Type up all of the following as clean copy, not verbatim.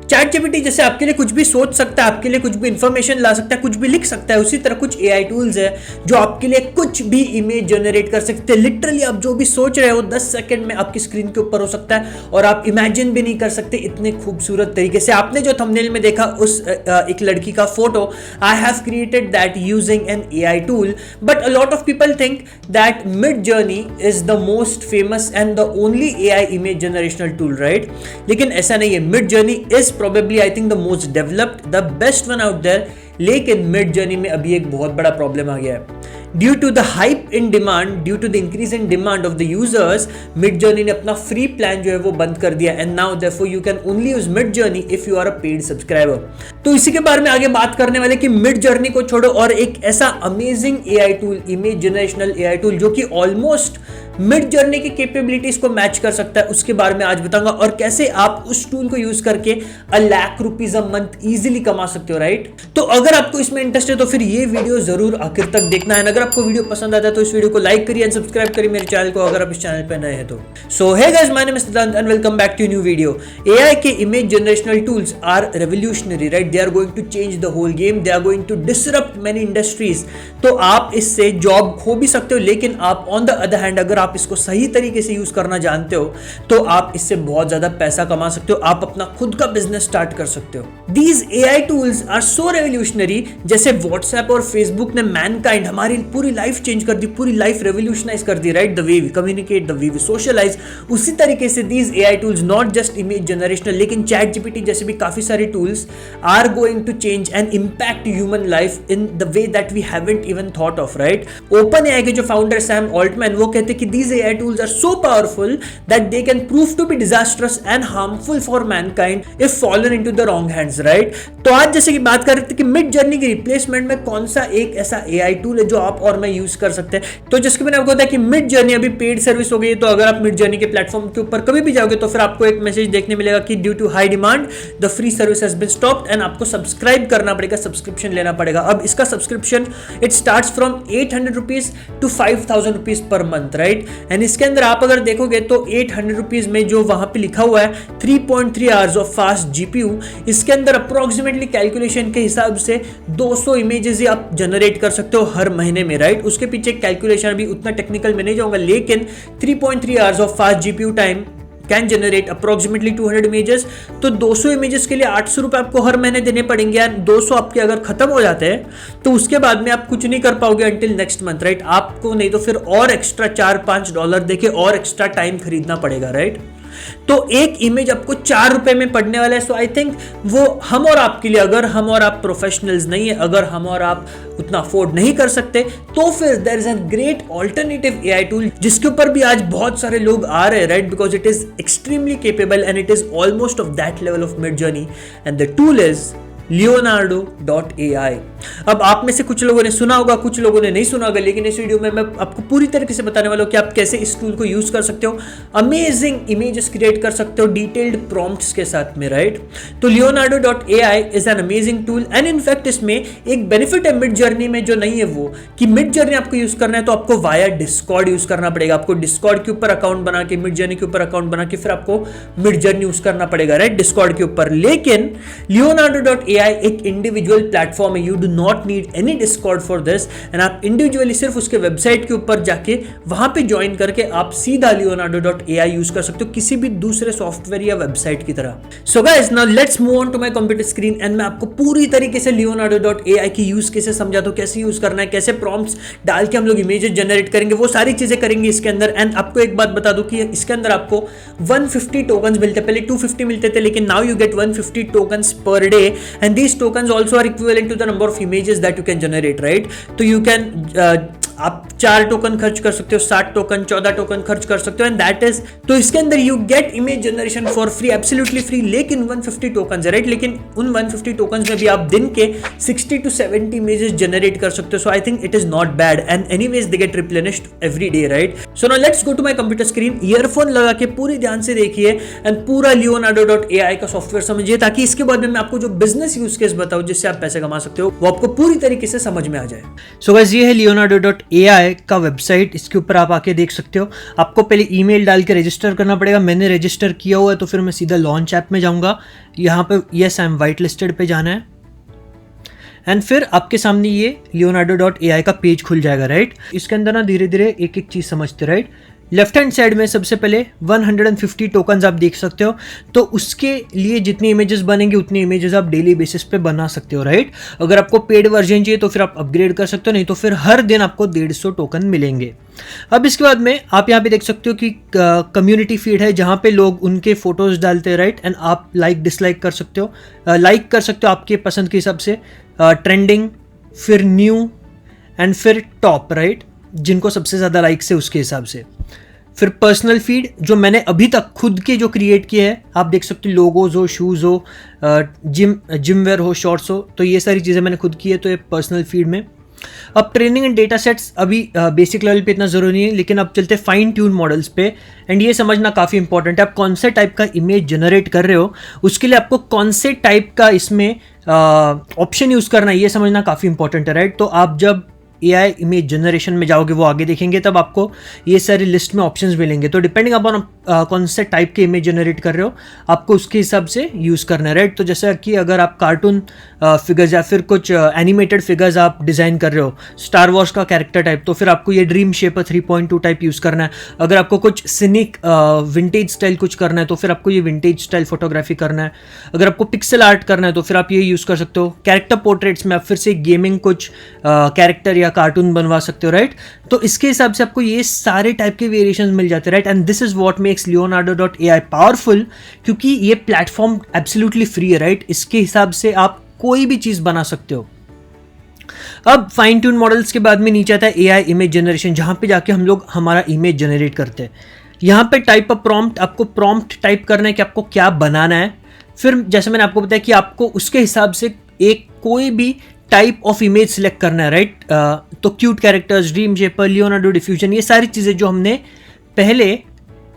Chat GPT जैसे आपके लिए कुछ भी सोच सकता है, आपके लिए कुछ भी इंफॉर्मेशन ला सकता है, कुछ भी लिख सकता है, उसी तरह कुछ एआई टूल्स है जो आपके लिए कुछ भी इमेज जनरेट कर सकते हैं। लिटरली आप जो भी सोच रहे हो 10 सेकंड में आपकी स्क्रीन के ऊपर हो सकता है और आप इमेजिन भी नहीं कर सकते इतने खूबसूरत तरीके से। आपने जो थंबनेल में देखा उस एक लड़की का photo, I have created that using an AI tool, but a lot of people think that Midjourney is the most famous and the only AI image generational tool, right? लेकिन ऐसा नहीं है। Midjourney is probably I think the most developed, the best one out there, लेकिन Midjourney में अभी एक बहुत बड़ा प्रॉब्लम आ गया है। Due to the hype in demand, due to the increase in demand of the users, Midjourney ने अपना फ्री प्लान जो है वो बंद कर दिया and now therefore you can only use Midjourney if you are a paid subscriber. तो इसी के बारे में आगे बात करने वाले कि मिड जर्नी को छोड़ो और एक ऐसा amazing AI tool, image generational AI tool जो कि ऑलमोस्ट मिड जर्नी की कैपेबिलिटीज को मैच कर सकता है, उसके बारे में आज बताऊंगा और कैसे आप उस टूल को यूज करके ₹1,00,000 अ मंथ इजीली कमा सकते हो, राइट? तो अगर आपको इसमें इंटरेस्ट है तो फिर ये वीडियो जरूर आखिर तक देखना है। अगर आपको वीडियो पसंद आता है तो इस वीडियो को लाइक करिए एंड सब्सक्राइब करिए मेरे चैनल को अगर आप इस चैनल पर नए हैं तो। So hey guys, my name is Siddhant and welcome back to new video. AI के image generational tools are revolutionary, right? They are going to change the whole game, they are going to disrupt many industries. तो आप इससे job खो भी सकते हो, लेकिन आप ऑन द अदर हैंड अगर आप इसको सही तरीके से यूज करना जानते हो तो आप इससे बहुत ज्यादा पैसा कमा सकते हो, आप अपना खुद का बिजनेस स्टार्ट कर सकते हो। These AI tools are so revolutionary, जैसे WhatsApp और Facebook ने मैनकाइंड, हमारी पूरी लाइफ चेंज कर दी, पूरी लाइफ रेवोल्यूशनाइज कर दी, right? The way we communicate, the way we socialize. उसी तरीके से these AI tools not just image generational, लेकिन चैट जीपीटी जैसे भी काफी सारी tools are going to change and impact human life in the way that we haven't even thought of, right? OpenAI के जो फाउंडर सैम ऑल्टमैन वो कहते हैं कि these AI tools are so powerful that they can prove to be disastrous and harmful for mankind if fallen into the wrong hands, right? तो आज जैसे कि बात कर रहे थे कि मिड जर्नी के रिप्लेसमेंट में कौन सा एक ऐसा एआई टूल है जो आप और मैं यूज कर सकते हैं। तो जैसे कि मैंने आपको बताया कि मिड जर्नी अभी पेड सर्विस हो गई है, तो अगर आप मिड जर्नी के प्लेटफॉर्म के ऊपर कभी भी जाओगे तो फिर आपको एक मैसेज देखने मिलेगा कि due to high demand the free service has been stopped and आपको सब्सक्राइब करना पड़ेगा, सब्सक्रिप्शन लेना पड़ेगा। अब इसका subscription it starts from ₹800 to ₹5,000 per month, right? And इसके अंदर आप अगर देखोगे तो ₹800 में जो वहां पे लिखा हुआ है 3.3 आवर्स ऑफ फास्ट जीपीयू, इसके अंदर अप्रोक्सीमेटली कैलकुलेशन के हिसाब से 200 इमेजेस ही आप जनरेट कर सकते हो हर महीने में, राइट? उसके पीछे कैलकुलेशन अभी उतना टेक्निकल में नहीं जाऊंगा, लेकिन 3.3 hours of fast GPU time can generate approximately 200 images. तो 200 इमेजेस के लिए ₹800 आपको हर महीने देने पड़ेंगे एंड 200 आपके अगर खत्म हो जाते हैं तो उसके बाद में आप कुछ नहीं कर पाओगे अंटिल नेक्स्ट मंथ, राइट? आपको नहीं तो फिर और एक्स्ट्रा $4-5 देके और एक्स्ट्रा टाइम खरीदना पड़ेगा, राइट? तो एक इमेज आपको ₹4 में पड़ने वाला है। सो आई थिंक वो हम और आपके लिए, अगर हम और आप प्रोफेशनल्स नहीं है, अगर हम और आप उतना अफोर्ड नहीं कर सकते तो फिर there is a great alternative AI tool जिसके ऊपर भी आज बहुत सारे लोग आ रहे हैं, right? Because it is extremely capable and it is almost of that level of mid journey and the tool is Leonardo.ai। अब आप में से कुछ लोगों ने सुना होगा, कुछ लोगों ने नहीं सुना होगा, लेकिन इस वीडियो में मैं आपको पूरी तरीके से बताने वाला हूं कि आप कैसे इस टूल को यूज कर सकते हो, अमेजिंग इमेजेस क्रिएट कर सकते हो डिटेल्ड प्रॉम्प्ट्स के साथ में, राइट? तो Leonardo.ai is an amazing tool and in fact इसमें एक बेनिफिट है मिड जर्नी में जो नहीं है वो कि मिड जर्नी आपको यूज करना है तो आपको वाया डिस्कॉर्ड यूज करना पड़ेगा। आपको डिस्कॉर्ड के ऊपर अकाउंट बना के, मिड जर्नी के ऊपर अकाउंट बना के फिर आपको मिड जर्नी यूज करना पड़ेगा, राइट? डिस्कॉर्ड के ऊपर। लेकिन Leonardo.ai एक इंडिविजुअल प्लेटफॉर्म है, you do not need any Discord for this and आप इंडिविजुअली सिर्फ उसके वेबसाइट के ऊपर जाके वहां पे ज्वाइन करके आप सीधा Leonardo.ai यूज कर सकते हो किसी भी दूसरे सॉफ्टवेयर या वेबसाइट की तरह। So guys, now let's move on to my computer screen and मैं आपको पूरी तरीके से Leonardo.ai की यूज कैसे समझाता हूं, कैसे यूज करना है, कैसे प्रॉम्प्ट्स डाल के हम लोग इमेजेस जनरेट करेंगे, वो सारी चीजें करेंगे इसके अंदर। एंड आपको एक बात बता दूं कि इसके अंदर आपको 150 टोकन्स मिलते हैं, पहले 250 मिलते थे, लेकिन now you get 150 tokens per day and these tokens also are equivalent to the number of images that you can generate, right? तो you can आप 4 टोकन खर्च कर सकते हो, 7 टोकन, 14 टोकन खर्च कर सकते हो एंड दैट इज, तो इसके अंदर you get image generation for free, absolutely free, लेकिन 150 टोकन है, राइट? लेकिन उन 150 टोकन में भी आप दिन के 60 to 70 इमेजेस जनरेट कर सकते हो। So I think it is not bad and anyways they get replenished every day, right? So now let's go to my computer screen. Earphone लगा के पूरी ध्यान से देखिए एंड पूरा Leonardo.ai का सॉफ्टवेयर समझिए ताकि इसके बाद में मैं आपको जो बिजनेस यूज केस बताऊं जिससे आप पैसे कमा सकते हो वो आपको पूरी तरीके से समझ में आ जाए। सो गाइस, ये है Leonardo.ai AI का वेबसाइट, इसके ऊपर आप आके देख सकते हो। आपको पहले ईमेल डाल के रजिस्टर करना पड़ेगा। मैंने रजिस्टर किया हुआ है तो फिर मैं सीधा लॉन्च ऐप में जाऊँगा। यहाँ पे yes I am white listed पे जाना है एंड फिर आपके सामने ये leonardo.ai का पेज खुल जाएगा, राइट। इसके अंदर ना धीरे धीरे एक एक चीज़ समझते, राइट। लेफ्ट हैंड साइड में सबसे पहले 150 टोकन्स आप देख सकते हो। तो उसके लिए जितनी इमेजेस बनेंगी उतनी इमेजेस आप डेली बेसिस पे बना सकते हो, राइट। अगर आपको पेड वर्जन चाहिए तो फिर आप अपग्रेड कर सकते हो, नहीं तो फिर हर दिन आपको 150 टोकन मिलेंगे। अब इसके बाद में आप यहाँ पे देख सकते हो कि कम्युनिटी फीड है जहाँ पे लोग उनके फोटोज डालते हैं, राइट। एंड आप लाइक डिसलाइक कर सकते हो, लाइक कर सकते हो आपके पसंद के हिसाब से, ट्रेंडिंग, फिर न्यू एंड फिर टॉप, राइट, जिनको सबसे ज़्यादा लाइक्स है उसके हिसाब से। फिर पर्सनल फीड जो मैंने अभी तक खुद के जो क्रिएट किए हैं, आप देख सकते हो, लोगोज हो, शूज़ हो, जिम वेयर हो, शॉर्ट्स हो, तो ये सारी चीज़ें मैंने खुद की है, तो ये पर्सनल फीड में। अब ट्रेनिंग एंड डेटा सेट्स अभी बेसिक लेवल पे इतना ज़रूरी नहीं है, लेकिन अब चलते फाइन ट्यून मॉडल्स पे। एंड ये समझना काफ़ी इंपॉर्टेंट है, आप कौन से टाइप का इमेज जनरेट कर रहे हो, उसके लिए आपको कौन से टाइप का इसमें ऑप्शन यूज़ करना है, ये समझना काफ़ी इंपॉर्टेंट है, राइट। तो आप जब AI इमेज जनरेशन में जाओगे, वो आगे देखेंगे, तब आपको ये सारी लिस्ट में ऑप्शंस मिलेंगे। तो डिपेंडिंग अपॉन कौन से टाइप के इमेज जनरेट कर रहे हो, आपको उसके हिसाब से यूज़ करना है, राइट। तो जैसा कि अगर आप कार्टून फिगर्स या फिर कुछ एनिमेटेड फिगर्स आप डिज़ाइन कर रहे हो, स्टार वॉर्स का कैरेक्टर टाइप, तो फिर आपको ये ड्रीम शेपर 3.2 टाइप यूज़ करना है। अगर आपको कुछ सिनिक विंटेज स्टाइल कुछ करना है तो फिर आपको ये विंटेज स्टाइल फोटोग्राफी करना है। अगर आपको पिक्सल आर्ट करना है तो फिर आप ये यूज़ कर सकते हो। कैरेक्टर पोर्ट्रेट्स में आप फिर से गेमिंग कुछ कैरेक्टर या कार्टून बनवा सकते हो, राइट। तो इसके हिसाब से आपको ये सारे टाइप के वेरिएशंस मिल जाते हैं, right. And this is what makes leonardo.ai powerful, क्योंकि ये प्लेटफॉर्म एब्सोल्युटली फ्री है, राइट। इसके हिसाब से आप कोई भी चीज़ बना सकते हो। अब फाइन ट्यून मॉडल्स के बाद में नीचे आता है AI इमेज जनरेशन, जहाँ पे जाके हम लोग हमारा इमेज जनरेट करते हैं। यहाँ पे टाइप अ प्रॉम्प्ट, आपको प्रॉम्प्ट टाइप करना है कि आपको क्या बनाना है। फिर जैसे मैंने आपको बताया कि आपको उसके हिसाब से एक कोई भी टाइप ऑफ इमेज सिलेक्ट करना है, राइट। तो cute characters, dream shaper, Leonardo diffusion, ये सारी चीज़ें जो हमने पहले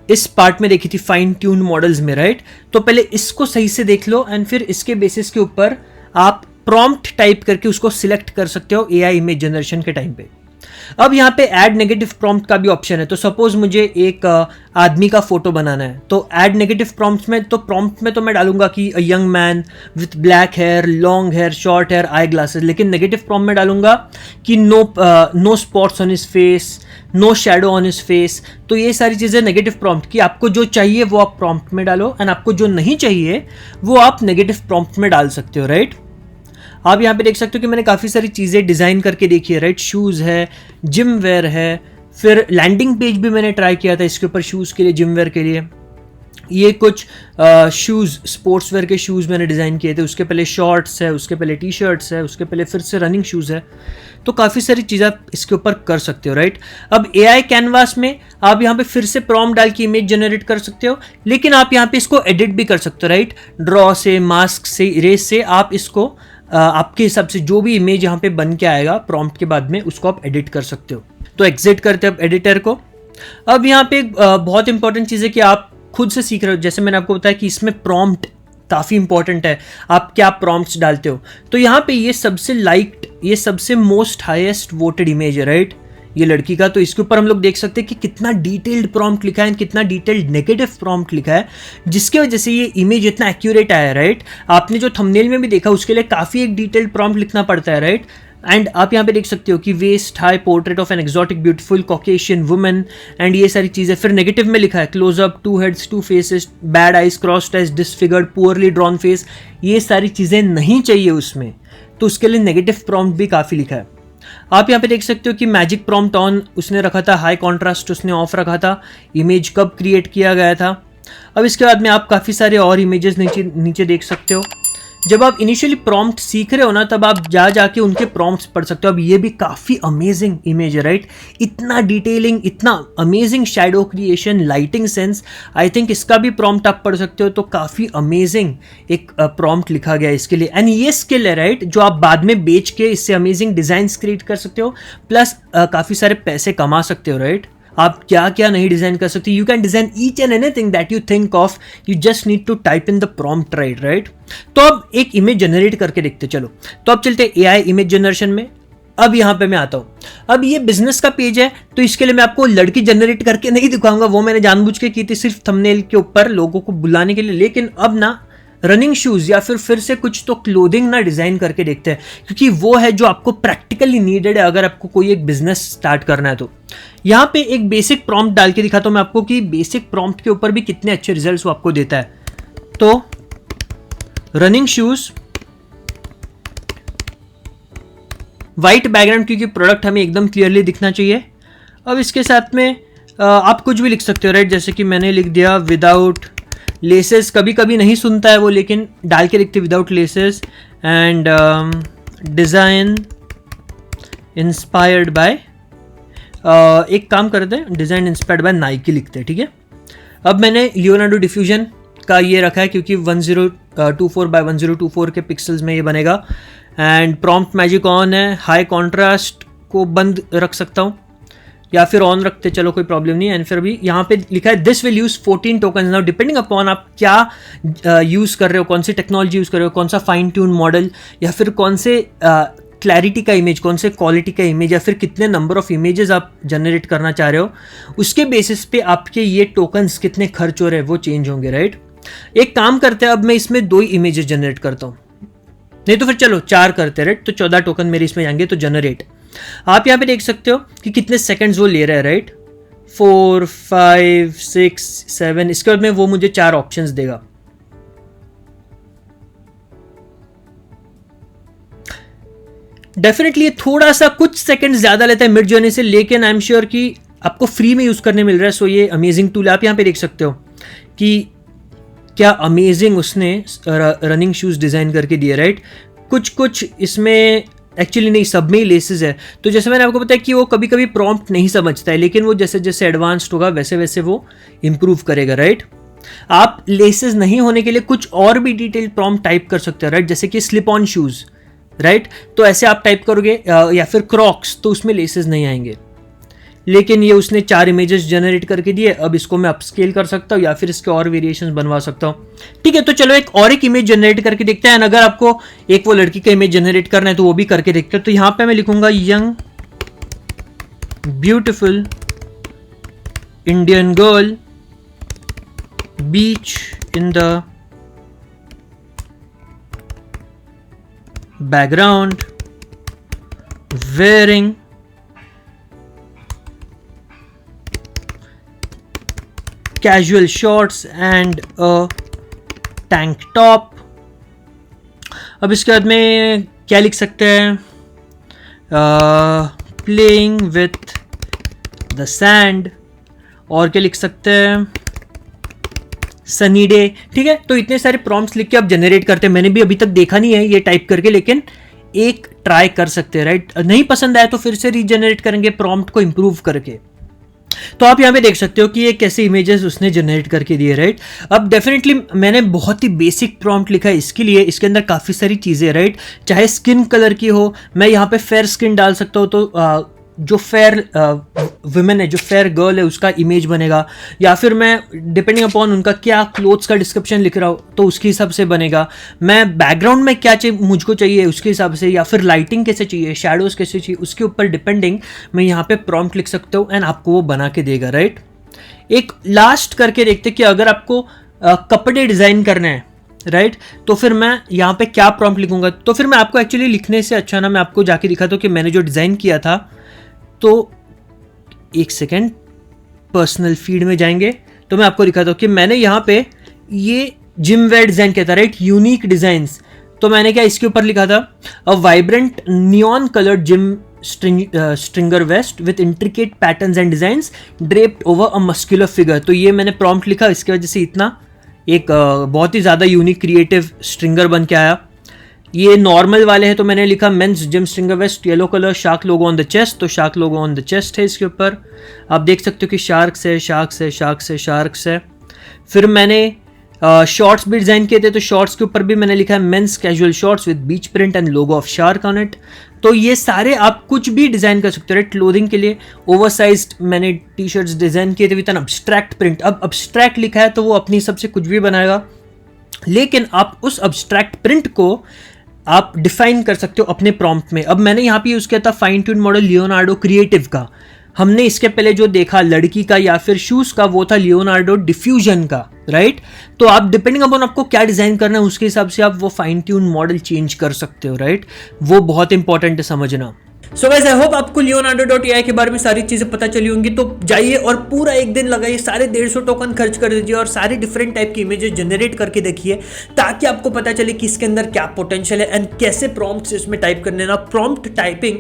इस पार्ट में देखी थी फाइन ट्यून मॉडल्स में, राइट। तो पहले इसको सही से देख लो एंड फिर इसके बेसिस के ऊपर आप प्रॉम्प्ट टाइप करके उसको सिलेक्ट कर सकते हो AI इमेज जनरेशन के टाइम पे। अब यहाँ पे ऐड नेगेटिव प्रॉम्प्ट का भी ऑप्शन है। तो सपोज मुझे एक आदमी का फोटो बनाना है, तो ऐड नेगेटिव प्रॉम्प्ट में, तो प्रॉम्प्ट में तो मैं डालूंगा कि a young man with black hair, long hair, short hair, eyeglasses. लेकिन नेगेटिव प्रॉम्प्ट में डालूंगा कि no spots on his face, no shadow on his face. तो ये सारी चीज़ें नेगेटिव प्रॉम्प्ट की, आपको जो चाहिए वो आप प्रॉम्प्ट में डालो एंड आपको जो नहीं चाहिए वो आप नेगेटिव प्रॉम्प्ट में डाल सकते हो, राइट। आप यहाँ पे देख सकते हो कि मैंने काफ़ी सारी चीज़ें डिज़ाइन करके देखी है, राइट। शूज़ है, जिम वेयर है, फिर लैंडिंग पेज भी मैंने ट्राई किया था इसके ऊपर शूज़ के लिए, जिम वेयर के लिए। ये कुछ शूज़, स्पोर्ट्स वेयर के शूज़ मैंने डिज़ाइन किए थे। उसके पहले शॉर्ट्स है, उसके पहले टी शर्ट्स है, उसके पहले फिर से रनिंग शूज़ है। तो काफ़ी सारी चीज़ें आप इसके ऊपर कर सकते हो, राइट। अब AI कैनवास में आप यहाँ पे फिर से प्रॉम्प्ट डाल के इमेज जनरेट कर सकते हो, लेकिन आप यहाँ पे इसको एडिट भी कर सकते हो, राइट। ड्रॉ से, मास्क से, इरेज से आप इसको आपके हिसाब से जो भी इमेज यहाँ पे बन के आएगा प्रॉम्प्ट के बाद में, उसको आप एडिट कर सकते हो। तो एग्जिट करते हैं अब एडिटर को। अब यहाँ पे एक बहुत इंपॉर्टेंट चीज़ है कि आप खुद से सीख रहे हो। जैसे मैंने आपको बताया कि इसमें प्रॉम्प्ट काफ़ी इंपॉर्टेंट है, आप क्या प्रॉम्प्ट्स डालते हो। तो यहाँ पे ये सबसे लाइक्ड, ये सबसे मोस्ट हाईएस्ट वोटेड इमेज है, राइट, ये लड़की का। तो इसके ऊपर हम लोग देख सकते हैं कि कितना डिटेल्ड प्रॉम्प्ट लिखा है, कितना डिटेल्ड नेगेटिव प्रॉम्प्ट लिखा है, जिसके वजह से ये इमेज इतना एक्यूरेट आया, राइट। आपने जो थंबनेल में भी देखा उसके लिए काफ़ी एक डिटेल्ड प्रॉम्प्ट लिखना पड़ता है, राइट। एंड आप यहाँ पे देख सकते हो कि waist high, portrait of an exotic beautiful Caucasian woman, and ये सारी चीज़ें। फिर नेगेटिव में लिखा है closeup, 2 heads 2 faces, bad eyes, crossed eyes, disfigured, poorly drawn face. ये सारी चीज़ें नहीं चाहिए उसमें, तो उसके लिए नेगेटिव प्रॉम्प्ट भी काफ़ी लिखा है। आप यहाँ पे देख सकते हो कि मैजिक प्रॉम्प्ट ऑन उसने रखा था, हाई कॉन्ट्रास्ट उसने ऑफ रखा था, इमेज कब क्रिएट किया गया था। अब इसके बाद में आप काफ़ी सारे और इमेजेस नीचे देख सकते हो। जब आप इनिशियली प्रॉम्प्ट सीख रहे हो ना, तब आप जाके उनके प्रॉम्प्ट्स पढ़ सकते हो। अब ये भी काफ़ी अमेजिंग इमेज है, राइट। इतना डिटेलिंग, इतना amazing shadow creation, lighting sense, I think इसका भी प्रॉम्प्ट आप पढ़ सकते हो। तो काफ़ी अमेजिंग एक प्रॉम्प्ट लिखा गया है इसके लिए। एंड ये स्किल है, राइट, जो आप बाद में बेच के इससे अमेजिंग डिज़ाइंस क्रिएट कर सकते हो, प्लस काफ़ी सारे पैसे कमा सकते हो, राइट। आप क्या क्या नहीं डिज़ाइन कर सकते, you can design each and anything that you think of, you just need to type in the prompt, right. तो अब एक इमेज जनरेट करके देखते चलो। तो अब चलते AI इमेज जनरेशन में। अब यहाँ पे मैं आता हूँ। अब ये बिजनेस का पेज है, तो इसके लिए मैं आपको लड़की जनरेट करके नहीं दिखाऊंगा, वो मैंने जानबूझ के की थी सिर्फ थंबनेल के ऊपर लोगों को बुलाने के लिए। लेकिन अब ना रनिंग शूज या फिर से कुछ तो क्लोथिंग ना डिजाइन करके देखते हैं, क्योंकि वो है जो आपको प्रैक्टिकली नीडेड है अगर आपको कोई एक बिजनेस स्टार्ट करना है। तो यहाँ पे एक बेसिक प्रॉम्प्ट डाल के दिखाता हूँ मैं आपको कि बेसिक प्रॉम्प्ट के ऊपर भी कितने अच्छे रिजल्ट्स वो आपको देता है। तो रनिंग शूज, वाइट बैकग्राउंड, क्योंकि प्रोडक्ट हमें एकदम क्लियरली दिखना चाहिए। अब इसके साथ में आप कुछ भी लिख सकते हो, राइट, जैसे कि मैंने लिख दिया विदाउट लेसेस। कभी कभी नहीं सुनता है वो, लेकिन डाल के लिखते without laces and design inspired by, एक काम करते हैं डिज़ाइन इंस्पायर्ड बाय नाइकी लिखते हैं, ठीक है। अब मैंने लियोनार्डो डिफ्यूजन का ये रखा है क्योंकि 1024 बाय 1024 के पिक्सल्स में ये बनेगा। एंड प्रॉम्प्ट मैजिक ऑन है, हाई कॉन्ट्रास्ट को बंद रख सकता हूँ या फिर ऑन रखते, चलो कोई प्रॉब्लम नहीं है। एंड फिर भी यहाँ पे लिखा है this will use 14 tokens. Now depending upon आप क्या यूज़ कर रहे हो, कौन सी टेक्नोलॉजी यूज़ कर रहे हो, कौन सा फाइन ट्यून मॉडल, या फिर कौन से क्लैरिटी का इमेज, कौन से क्वालिटी का इमेज, या फिर कितने नंबर ऑफ इमेजेस आप जनरेट करना चाह रहे हो, उसके बेसिस पे आपके ये टोकन्स कितने खर्च हो रहे हैं वो चेंज होंगे, राइट। एक काम करते हैं, अब मैं इसमें 2 इमेजेस जनरेट करता हूँ, नहीं तो फिर चलो 4 करते हैं, राइट। तो 14 टोकन मेरे इसमें जाएंगे। तो जनरेट, आप यहाँ पे देख सकते हो कि कितने सेकंड्स वो ले रहा है, राइट। 4, 5, 6, 7। इसके बाद में वो मुझे 4 ऑप्शंस देगा। डेफिनेटली थोड़ा सा कुछ सेकंड्स ज्यादा लेता है मिड जर्नी से, लेकिन आई एम श्योर कि आपको फ्री में यूज करने मिल रहा है। सो ये अमेजिंग टूल, आप यहाँ पे देख सकते हो कि क्या अमेजिंग उसने रनिंग शूज डिजाइन करके दिए, राइट। कुछ इसमें एक्चुअली नहीं, सब में ही लेसेस है। तो जैसे मैंने आपको बताया कि वो कभी कभी प्रॉम्प्ट नहीं समझता है, लेकिन वो जैसे जैसे एडवांस्ड होगा वैसे वैसे वो इंप्रूव करेगा, राइट। आप लेसेस नहीं होने के लिए कुछ और भी डिटेल प्रॉम्प्ट टाइप कर सकते हो, राइट, जैसे कि स्लिप ऑन शूज, राइट। तो ऐसे आप टाइप करोगे, या फिर क्रॉक्स, तो उसमें लेसेस नहीं आएंगे। लेकिन ये उसने 4 इमेजेस जनरेट करके दिए। अब इसको मैं अपस्केल कर सकता हूँ या फिर इसके और वेरिएशंस बनवा सकता हूँ, ठीक है। तो चलो एक इमेज जनरेट करके देखते हैं। अगर आपको एक वो लड़की का इमेज जनरेट करना है तो वो भी करके देखते हैं। तो यहाँ पे मैं लिखूंगा young beautiful Indian girl, beach in the background, wearing casual shorts and a tank top। अब इसके बाद में क्या लिख सकते हैं, playing with the sand, और क्या लिख सकते हैं, सनी डे, ठीक है। तो इतने सारे प्रॉम्प्ट्स लिख के आप जनरेट करते हैं। मैंने भी अभी तक देखा नहीं है ये टाइप करके, लेकिन एक ट्राई कर सकते हैं, राइट। नहीं पसंद आया तो फिर से रीजनरेट करेंगे प्रॉम्प्ट को इंप्रूव करके। तो आप यहाँ पे देख सकते हो कि ये कैसे इमेजेस उसने जनरेट करके दिए, राइट। अब डेफिनेटली मैंने बहुत ही बेसिक प्रॉम्प्ट लिखा है इसके लिए, इसके अंदर काफ़ी सारी चीज़ें, राइट। चाहे स्किन कलर की हो, मैं यहाँ पे फेयर स्किन डाल सकता हूँ, तो जो फेयर वुमेन है, जो फेयर गर्ल है, उसका इमेज बनेगा। या फिर मैं डिपेंडिंग अपॉन उनका क्या क्लोथ्स का डिस्क्रिप्शन लिख रहा हूँ तो उसके हिसाब से बनेगा। मैं बैकग्राउंड में क्या मुझको चाहिए उसके हिसाब से, या फिर लाइटिंग कैसे चाहिए, शैडोज कैसे चाहिए, उसके ऊपर डिपेंडिंग मैं यहाँ पे प्रॉम्प्ट लिख सकता हूँ एंड आपको वो बना के देगा, राइट। एक लास्ट करके देखते कि अगर आपको कपड़े डिज़ाइन करने हैं, राइट, तो फिर मैं यहाँ पे क्या प्रॉम्प्ट लिखूंगा। तो फिर मैं आपको एक्चुअली लिखने से अच्छा ना मैं आपको जाके दिखाता हूँ कि मैंने जो डिज़ाइन किया था। तो एक सेकेंड, पर्सनल फीड में जाएंगे तो मैं आपको दिखाता हूँ कि मैंने यहाँ पे ये जिम वेयर डिज़ाइन किया था, राइट, यूनिक डिज़ाइंस। तो मैंने क्या इसके ऊपर लिखा था, a vibrant neon coloured gym stringer vest with intricate patterns and designs draped over a muscular figure. तो ये मैंने प्रॉम्प्ट लिखा, इसकी वजह से इतना एक बहुत ही ज़्यादा यूनिक क्रिएटिव स्ट्रिंगर बन के आया। ये नॉर्मल वाले हैं तो मैंने लिखा men's gym stringer vest yellow colour, shark logo on the chest. तो shark logo on the chest है इसके ऊपर, आप देख सकते हो कि शार्क्स है, शार्क्स है, शार्क्स है, शार्क्स है। फिर मैंने शॉर्ट्स भी डिज़ाइन किए थे, तो शॉर्ट्स के ऊपर भी मैंने लिखा है men's casual shorts with beach print and logo of shark on it. तो ये सारे आप कुछ भी डिज़ाइन कर सकते हो, राइट। क्लोथिंग के लिए ओवरसाइज्ड मैंने टी शर्ट्स डिज़ाइन किए थे विद एन अब्स्ट्रैक्ट प्रिंट। अब अब्स्ट्रैक्ट लिखा है तो वो अपनी हिसाब से कुछ भी बनाएगा, लेकिन आप उस अब्स्ट्रैक्ट प्रिंट को आप डिफाइन कर सकते हो अपने प्रॉम्प्ट में। अब मैंने यहाँ पे यूज़ किया था fine tune model Leonardo creative का। हमने इसके पहले जो देखा लड़की का या फिर शूज़ का वो था लियोनार्डो डिफ्यूजन का, राइट। तो आप डिपेंडिंग अपॉन आपको क्या डिज़ाइन करना है उसके हिसाब से आप वो फाइन ट्यून मॉडल चेंज कर सकते हो, राइट। वो बहुत इंपॉर्टेंट है समझना। सो गाइस, आई होप आपको Leonardo.ai के बारे में सारी चीजें पता चली होंगी। तो जाइए और पूरा एक दिन लगाइए, सारे 150 टोकन खर्च कर दीजिए और सारे डिफरेंट टाइप की इमेजेस जनरेट करके देखिए, ताकि आपको पता चले कि इसके अंदर क्या पोटेंशियल है एंड कैसे प्रॉम्प्ट्स इसमें टाइप करने ना। Prompt typing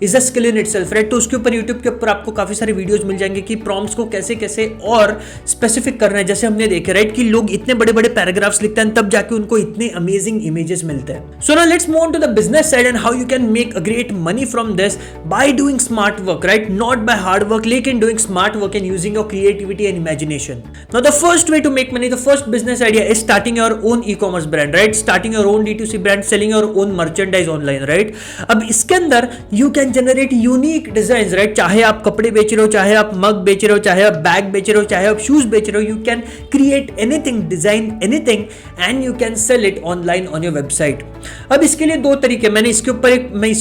is a skill in itself, right. तो उसके ऊपर यूट्यूब के ऊपर आपको काफी सारे वीडियोस मिल जाएंगे कि प्रॉम्प्ट्स को कैसे कैसे और स्पेसिफिक करना है। जैसे हमने देखे, राइट, कि लोग इतने बड़े बड़े पैराग्राफ्स लिखते हैं तब जाके उनको इतने अमेजिंग इमेजेस मिलते हैं। So now let's move on to the business side and how you can make a great money from this by doing smart work, right? Not by hard work, लेकिन doing smart work and using your creativity and imagination. Now the first way to make money, the first business idea is starting your own e-commerce brand, right? Starting your own D2C brand, selling your own merchandise online, right? अब इसके अंदर you can generate unique designs, right? चाहे आप कपड़े बेच रहे हो, चाहे आप मग बेच रहे हो, चाहे आप बैग बेच रहे हो, चाहे आप शूज बेच रहे हो, you can create anything, design anything and you can sell it online on your website. अब इसके लिए दो तरीके, मैं इसके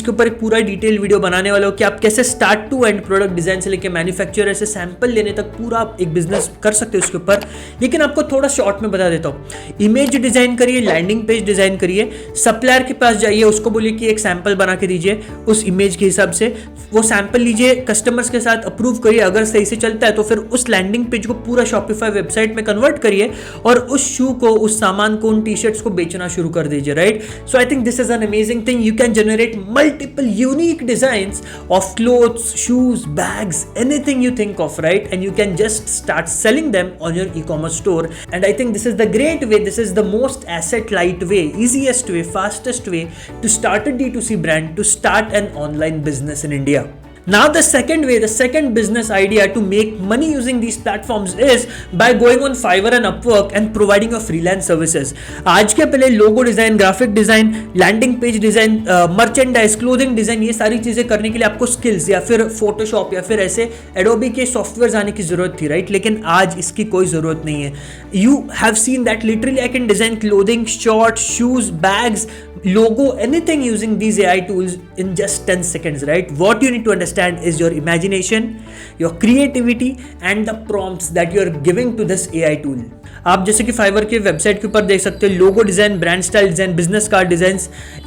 ऊपर एक पूरा डिटेल वीडियो बनाने वाला हूँ कि आप कैसे start to end product design से लेके मैन्युफैक्चरर से सैंपल लेने तक पूरा आप एक बिजनेस कर सकते हो उसके ऊपर। लेकिन आपको थोड़ा शॉर्ट में बता देता हूँ। इमेज डिजाइन करिए, लैंडिंग पेज डिजाइन करिए, सप्लायर के पास जाइए, उसको बोलिए कि एक सैंपल बना के दीजिए उस इमेज के हिसाब से, वो सैंपल लीजिए, कस्टमर्स के साथ अप्रूव करिए, अगर सही से चलता है तो फिर उस लैंडिंग पेज को पूरा शॉपिफाई वेबसाइट में कन्वर्ट करिए और उस शू को, उस सामान को, उन टी शर्ट्स को बेचना शुरू कर दीजिए, right. So I think this is an amazing thing. You can generate multiple unique designs of clothes, shoes, bags, anything you think of, right? And you can just start selling them on your e-commerce store. And I think this is the great way, this is the most asset light way, easiest way, fastest way to start a D2C brand, to start an online business in India. Now the second way, the second business idea to make money using these platforms is by going on Fiverr and Upwork and providing your freelance services. आज के पहले logo design, graphic design, landing page design, merchandise, clothing design, ये सारी चीजें करने के लिए आपको स्किल्स या फिर फोटोशॉप या फिर ऐसे एडोबी के सॉफ्टवेयर आने की जरूरत थी, राइट। लेकिन आज इसकी कोई जरूरत नहीं है। You have seen that literally I can design clothing, shorts, shoes, bags, logo, anything using these AI tools in just 10 seconds, right? What you need to understand is your imagination, your creativity and the prompts that you are giving to this AI tool. आप जैसे कि fibre के website के ऊपर देख सकते हो, logo design, brand style design, business card design,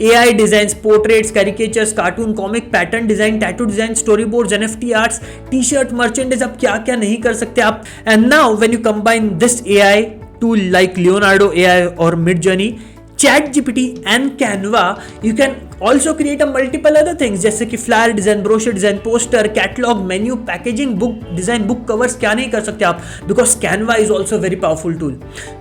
AI design, portraits, caricatures, cartoon, comic, pattern design, tattoo design, story boards, NFT arts, T shirt, merchandise, आप क्या क्या नहीं कर सकते आप। And now when you combine this AI tool like Leonardo AI or Midjourney, ChatGPT and Canva, you can also create a multiple other things जैसे कि flyer design, brochure design, poster, catalogue, menu, packaging, book design, book covers, क्या नहीं कर सकते आप, because Canva is also very powerful tool.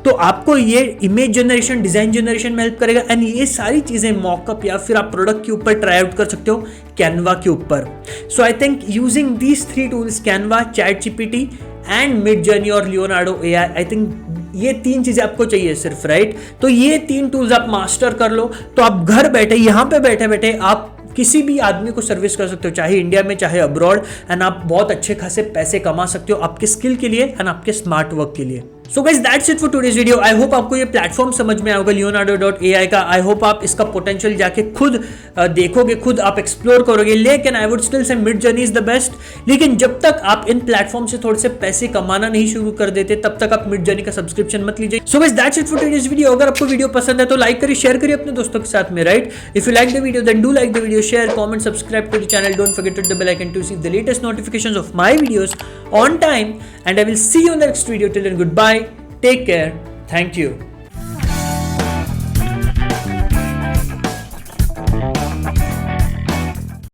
तो आपको ये इमेज जनरेशन, डिजाइन जनरेशन में हेल्प करेगा एंड ये सारी चीजें मॉकअप या फिर आप प्रोडक्ट के ऊपर ट्राई आउट कर सकते हो कैनवा के ऊपर। So I think using these 3 tools, Canva, ChatGPT and Midjourney और Leonardo AI, आई थिंक ये 3 चीजें आपको चाहिए सिर्फ, राइट। तो ये 3 टूल्स आप मास्टर कर लो तो आप घर बैठे, यहाँ पे बैठे बैठे आप किसी भी आदमी को सर्विस कर सकते हो, चाहे इंडिया में चाहे अब्रॉड, एंड आप बहुत अच्छे खासे पैसे कमा सकते हो आपके स्किल के लिए एंड आपके स्मार्ट वर्क के लिए। So guys, that's it for today's video. I hope आपको ये प्लेटफॉर्म समझ में आएगा Leonardo.ai का। आई होप आप इसका पोटेंशियल जाके खुद देखोगे, खुद आप एक्सप्लोर करोगे। लेकिन I would still say Midjourney is the best. लेकिन जब तक आप इन प्लेटफॉर्म से थोड़े से पैसे कमाना नहीं शुरू कर देते तब तक आप Midjourney का सब्सक्रिप्शन मत लीजिए। So guys, that's it for today's video. अगर आपको वीडियो पसंद है तो लाइक करिए, शेयर करिए अपने दोस्तों के साथ में, right. If you like the video then do like the video, share, comment, subscribe to the channel, don't forget to the bell icon to receive the latest notifications of my videos on time, and I will see you in the next video. Till then, good bye, take care, thank you.